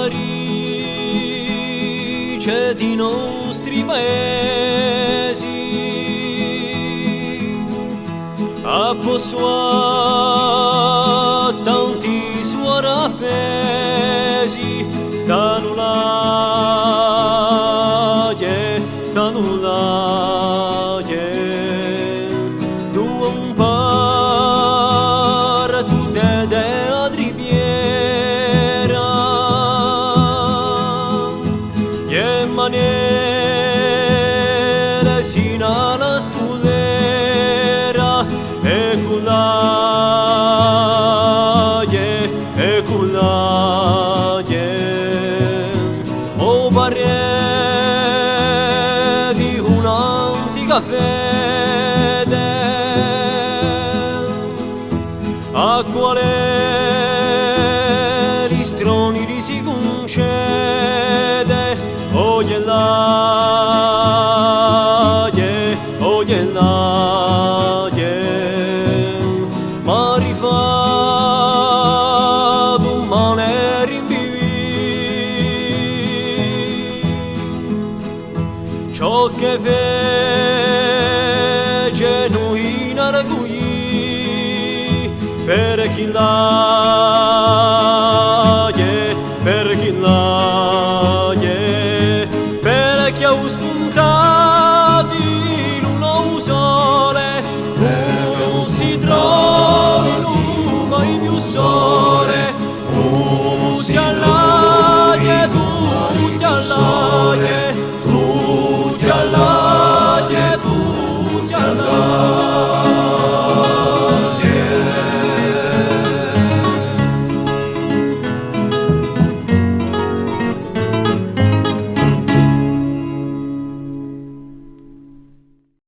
All'arice di nostri paesi a Pozzua tanti suoni appesi stanno là, stanno là, due un par tutte de adribiera e maniere sino alla spulera e cullaie o barriere di un'antica fede a quale gli stroni si concede oggi là, ma rifatto male rinvivi ciò che fece noi in argui per chi l'ha